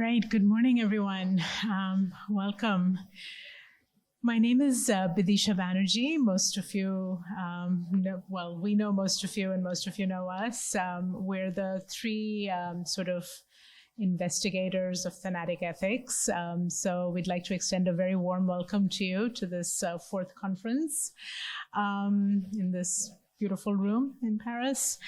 right, good morning, everyone. Welcome. My name is Bidisha Banerjee. Most of you we know most of you, and most of you know us. We're the three sort of investigators of thematic ethics. So we'd like to extend a very warm welcome to you to this fourth conference in this beautiful room in Paris.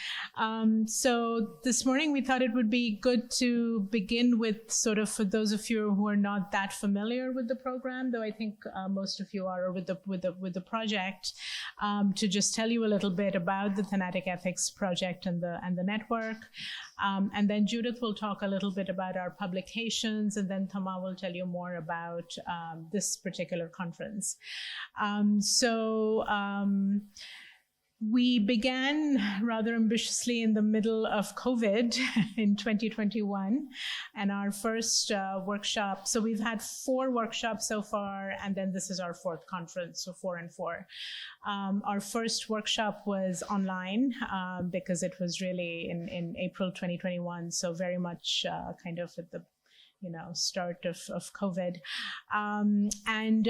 So this morning we thought it would be good to begin with sort of, for those of you who are not that familiar with the program, though I think most of you are, or with the project, to just tell you a little bit about the Thematic Ethics Project and the network. And then Judith will talk a little bit about our publications, and then Thomas will tell you more about this particular conference. We began rather ambitiously in the middle of COVID in 2021, and our first workshop, so we've had 4 workshops so far, and then this is our 4th conference, so 4 and 4. Our first workshop was online because it was really in April 2021, so very much kind of at the start of COVID, and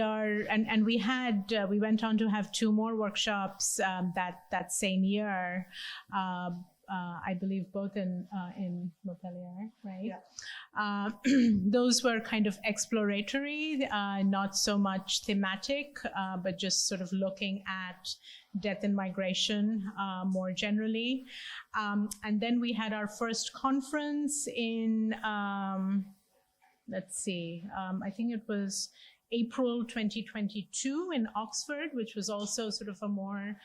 we went on to have 2 more workshops that same year. I believe both in Montpellier, right? Yeah. Those were kind of exploratory, not so much thematic, but just sort of looking at death and migration more generally. And then we had our first conference in I think it was April 2022 in Oxford, which was also sort of a more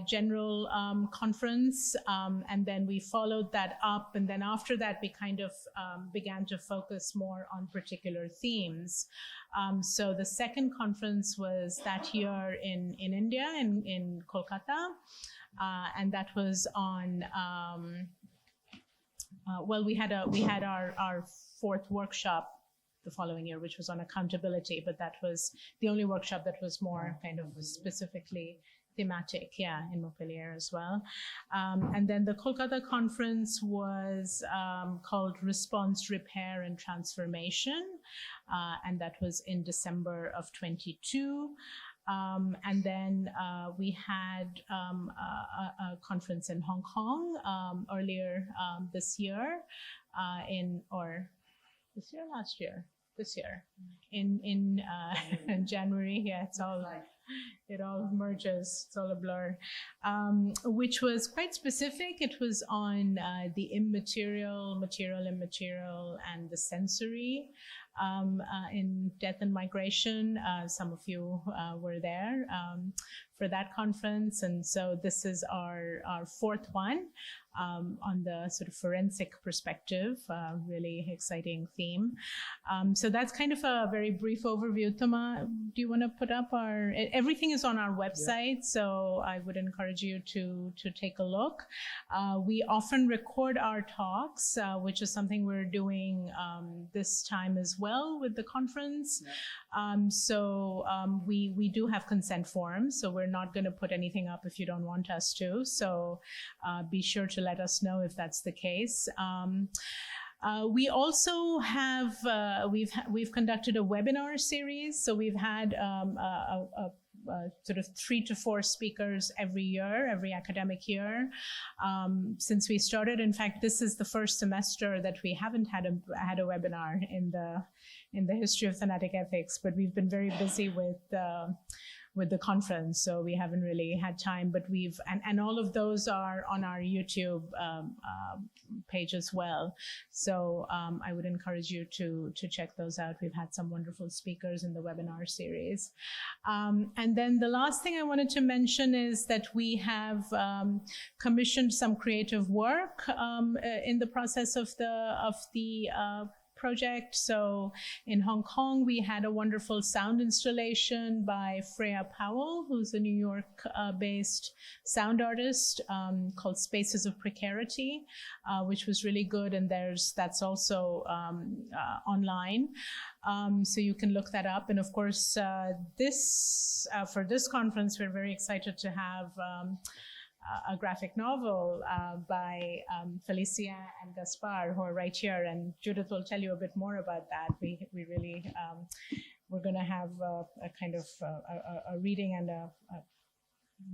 general conference. And then we followed that up. And then after that, we kind of began to focus more on particular themes. So the second conference was that year in India, in Kolkata. And that was on, we had our 4th workshop the following year, which was on accountability, but that was the only workshop that was more kind of specifically thematic, in Montpellier as well. And then the Kolkata conference was called Response, Repair, and Transformation, and that was in December of 22. And then we had a conference in Hong Kong earlier this year, last year? This year, in January. Yeah, it all merges. It's all a blur. Which was quite specific. It was on the immaterial, material, immaterial, and the sensory in death and migration. Some of you were there for that conference, and so this is our 4th one on the sort of forensic perspective. Really exciting theme. So that's kind of a very brief overview. Thomas, do you want to put up everything is on our website, so I would encourage you to take a look. We often record our talks, which is something we're doing this time as well with the conference. We do have consent forms, so we're not going to put anything up if you don't want us to. So be sure to let us know if that's the case. We also have we've conducted a webinar series, so we've had a sort of 3 to 4 speakers every academic year, since we started. In fact, this is the first semester that we haven't had a webinar in the history of thematic ethics, but we've been very busy with the conference, so we haven't really had time, but and all of those are on our YouTube page as well. So I would encourage you to check those out. We've had some wonderful speakers in the webinar series. And then the last thing I wanted to mention is that we have commissioned some creative work in the process of the project. So in Hong Kong, we had a wonderful sound installation by Freya Powell, who's a New York-based sound artist, called Spaces of Precarity, which was really good. And that's also online. So you can look that up. And of course, for this conference, we're very excited to have a graphic novel by Felicia and Gaspar, who are right here, and Judith will tell you a bit more about that. We really, we're going to have a kind of a reading and a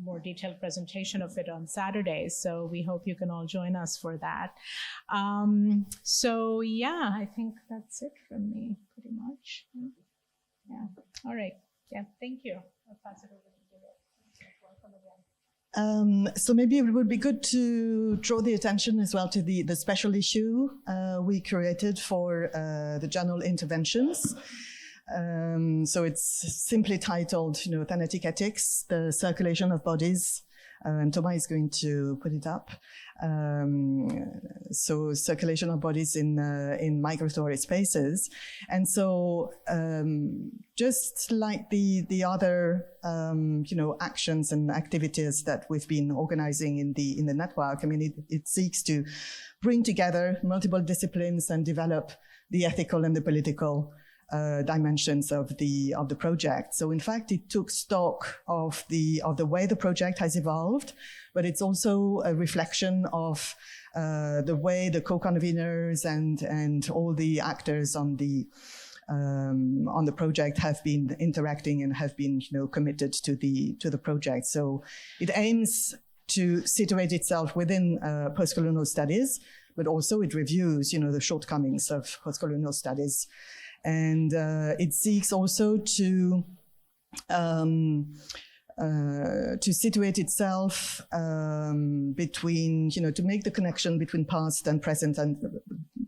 more detailed presentation of it on Saturday. So we hope you can all join us for that. So yeah, I think that's it from me, pretty much. Yeah. All right. Yeah. Thank you. I'll pass it over to Judith. Welcome again. So maybe it would be good to draw the attention as well to the special issue we created for the journal Interventions. So it's simply titled, Thanatic Ethics, the Circulation of Bodies, and Thomas is going to put it up. So circulation of bodies in migratory spaces. And so just like the other, actions and activities that we've been organizing in the network, I mean, it seeks to bring together multiple disciplines and develop the ethical and the political dimensions of the project. So in fact, it took stock of the way the project has evolved, but it's also a reflection of the way the co-conveners and all the actors on the project have been interacting and have been committed to the project. So it aims to situate itself within postcolonial studies, but also it reviews the shortcomings of postcolonial studies. And it seeks also to situate itself between, to make the connection between past and present, and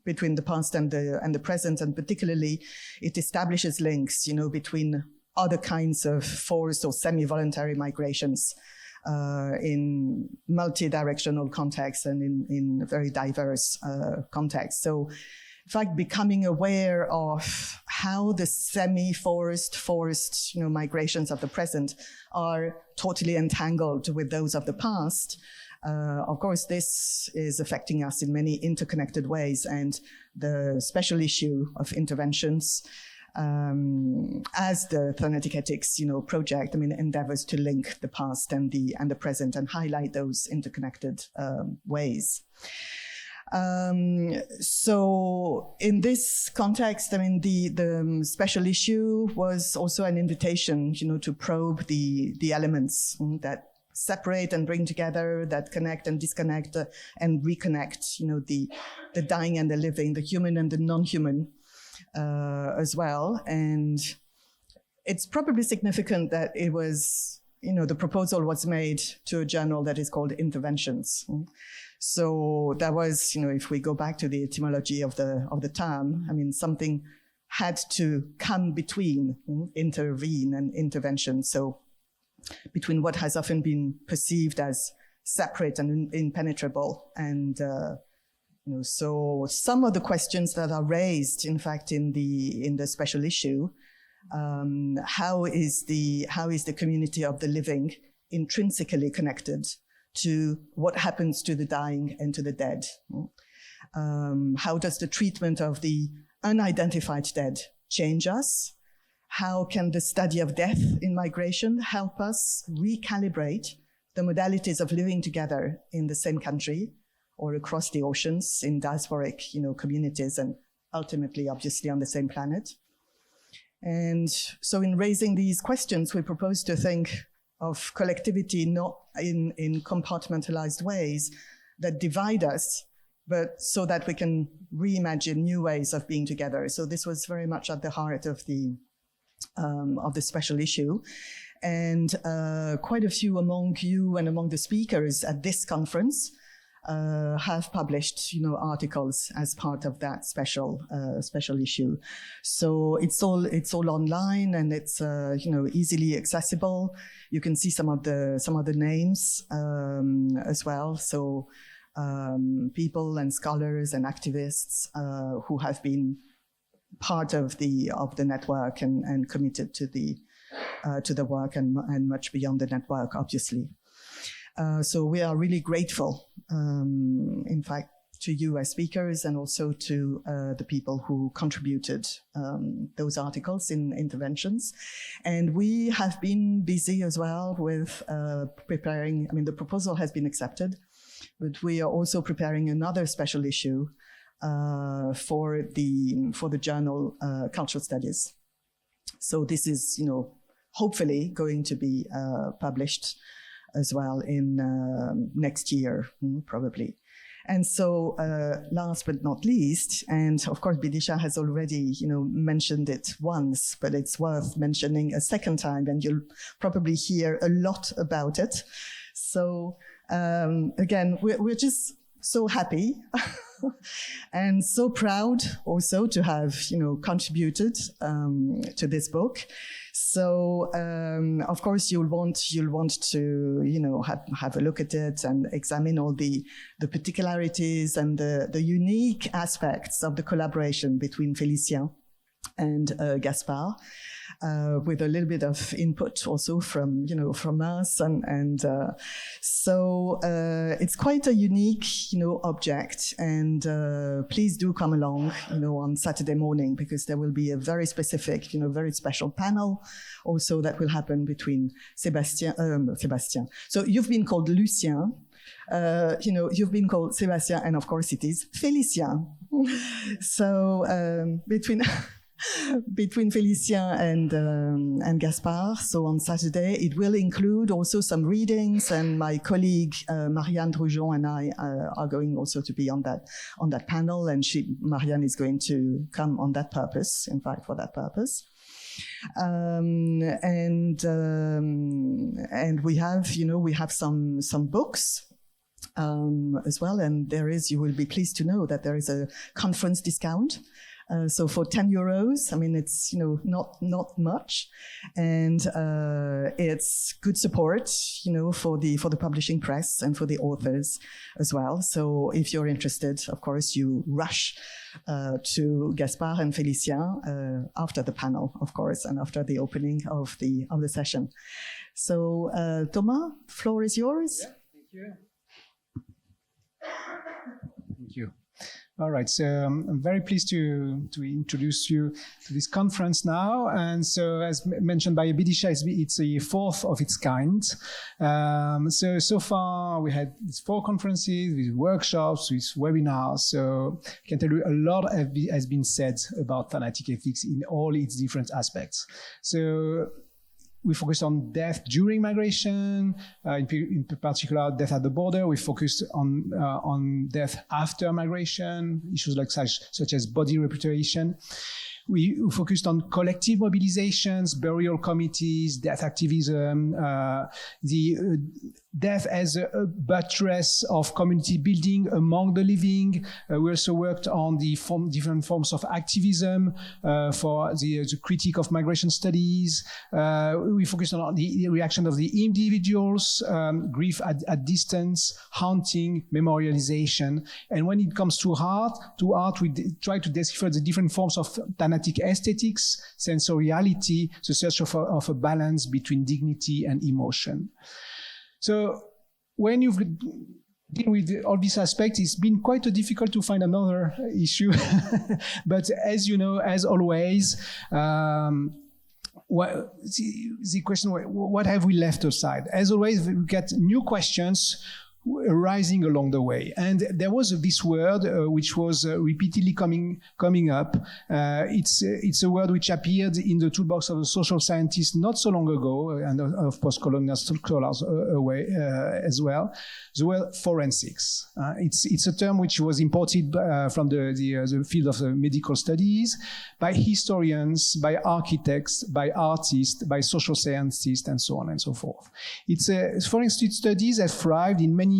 between the past and the present, and particularly it establishes links, between other kinds of forced or semi-voluntary migrations in multi-directional contexts and in very diverse contexts. So, in fact, becoming aware of how the semi-forced, forced, migrations of the present are totally entangled with those of the past. Of course, this is affecting us in many interconnected ways, and the special issue of Interventions, as the Thanatic Ethics, project, endeavors to link the past and the present and highlight those interconnected ways. So in this context, the special issue was also an invitation, to probe the elements that separate and bring together, that connect and disconnect and reconnect, the dying and the living, the human and the non-human as well. And it's probably significant that it was, the proposal was made to a journal that is called Interventions. So that was, if we go back to the etymology of the term, something had to come between, intervene and intervention. So between what has often been perceived as separate and impenetrable. And, so some of the questions that are raised, in fact, in the special issue, how is the community of the living intrinsically connected to what happens to the dying and to the dead? How does the treatment of the unidentified dead change us? How can the study of death in migration help us recalibrate the modalities of living together in the same country or across the oceans in diasporic, communities, and ultimately, obviously, on the same planet? And so in raising these questions, we propose to think of collectivity not in compartmentalized ways that divide us, but so that we can reimagine new ways of being together. So this was very much at the heart of the special issue. And quite a few among you and among the speakers at this conference have published, articles as part of that special issue. So it's all online, and it's easily accessible. You can see some of the names as well. So people and scholars and activists who have been part of the network and committed to the work and much beyond the network, obviously. So we are really grateful, in fact, you as speakers and also to the people who contributed those articles in interventions. And we have been busy as well with preparing, I mean, the proposal has been accepted, but we are also preparing another special issue for the journal Cultural Studies. So this is, hopefully going to be published as well in next year, probably. And so, last but not least, and of course, Bidisha has already, mentioned it once, but it's worth mentioning a second time, and you'll probably hear a lot about it. So, again, we're just so happy and so proud also to have, contributed to this book. So, of course, you'll want to, have a look at it and examine all the particularities and the unique aspects of the collaboration between Félicien and Gaspard, with a little bit of input also from us, and so it's quite a unique object, and please do come along on Saturday morning, because there will be a very specific very special panel also that will happen between Sébastien. So you've been called Lucien. You've been called Sébastien, and of course it is Félicien. So between Félicien and Gaspard. So on Saturday, it will include also some readings, and my colleague Marianne Drujon and I are going also to be on that panel, and Marianne is going to come on that purpose, in fact, for that purpose. And we have some books as well, and you will be pleased to know that there is a conference discount. So for €10, I mean, it's, not much. And it's good support, for the publishing press and for the authors as well. So if you're interested, of course, you rush to Gaspard and Félicien after the panel, of course, and after the opening of the session. So Thomas, floor is yours. Yeah, thank you. Thank you. All right, so I'm very pleased to introduce you to this conference now. And so, as mentioned by Bidisha, it's a fourth of its kind. So far, we had 4 conferences with workshops, with webinars. So I can tell you a lot has been said about thanatic ethics in all its different aspects. So we focused on death during migration, in particular death at the border. We focused on death after migration, issues like such as body repatriation. We focused on collective mobilizations, burial committees, death activism, the death as a buttress of community building among the living. We also worked on the different forms of activism for the critique of migration studies. We focused on the reaction of the individuals, grief at distance, haunting, memorialization. And when it comes to art, we try to decipher the different forms of thanatic aesthetics, sensoriality, the search of a balance between dignity and emotion. So when you've deal with all these aspects, it's been quite difficult to find another issue. But as you know, as always, the question, what have we left aside? As always, we get new questions arising along the way. And there was this word which was repeatedly coming up. It's a word which appeared in the toolbox of the social scientists not so long ago, and of post-colonial scholars as well. The word forensics. It's a term which was imported from the field of medical studies by historians, by architects, by artists, by social scientists, and so on and so forth. Forensic studies have thrived in many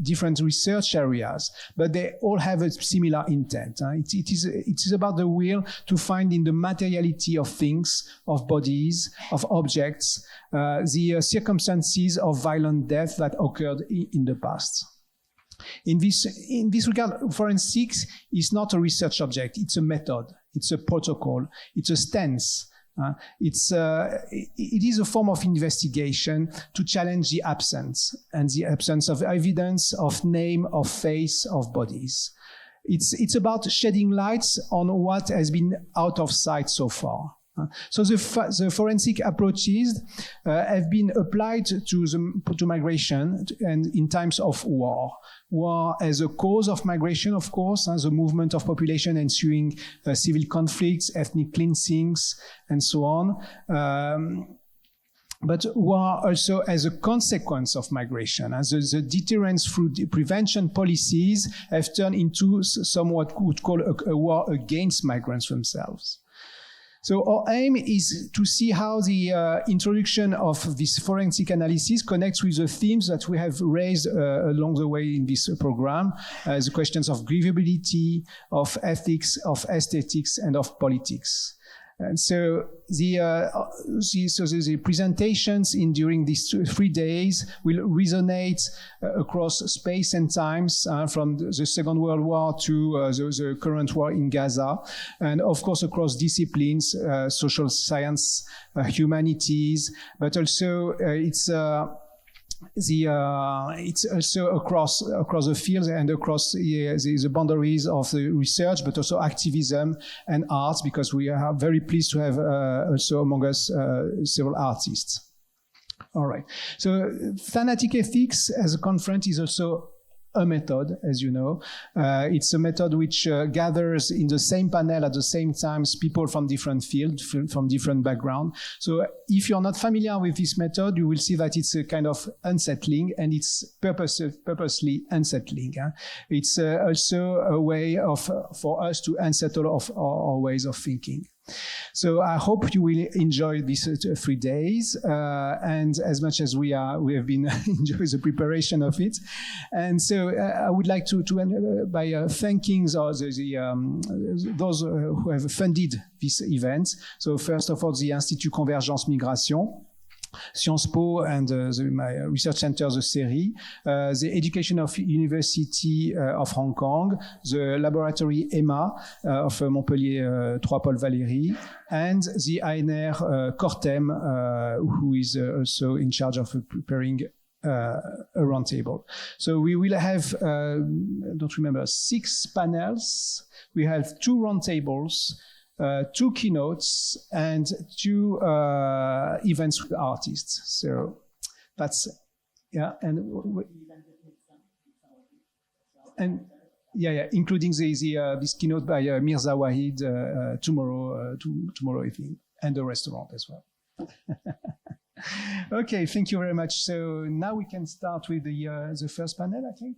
different research areas, but they all have a similar intent. It is about the will to find in the materiality of things, of bodies, of objects, the circumstances of violent death that occurred in the past. In this regard, forensics is not a research object, it's a method, it's a protocol, it's a stance. It is a form of investigation to challenge the absence of evidence, of name, of face, of bodies. It's about shedding lights on what has been out of sight so far. So the forensic approaches have been applied to migration and in times of war. War as a cause of migration, of course, the movement of population ensuing civil conflicts, ethnic cleansings, and so on. But war also as a consequence of migration. As the deterrence through the prevention policies have turned into somewhat would call a war against migrants themselves. So our aim is to see how the introduction of this forensic analysis connects with the themes that we have raised along the way in this program, the questions of grievability, of ethics, of aesthetics, and of politics. And so the presentations during these 3 days will resonate across space and times, from the Second World War to the current war in Gaza, and of course across disciplines, social science, humanities, but also it's also across the fields and across the boundaries of the research, but also activism and arts, because we are very pleased to have also among us several artists. All right. So thematic ethics as a conference is also a method, as you know. It's a method which gathers in the same panel at the same time people from different fields, from different backgrounds. So if you're not familiar with this method, you will see that it's a kind of unsettling, and it's purposely unsettling. It's also a way for us to unsettle our ways of thinking. So I hope you will enjoy these 3 days, and as much as we have been enjoying the preparation of it. And so I would like to end by thanking those who have funded this event. So first of all, the Institut Convergence Migration, Sciences Po and my research center, the CERI, the Education of University of Hong Kong, the laboratory EMA of Montpellier 3 Paul Valéry, and the ANR Cortem, who is also in charge of preparing a roundtable. So we will have, I don't remember, 6 panels. We have 2 roundtables, 2 keynotes, and 2 events with artists. So that's, yeah, and including this keynote by Mirza Wahid tomorrow evening, and the restaurant as well. Okay, thank you very much. So now we can start with the first panel, I think.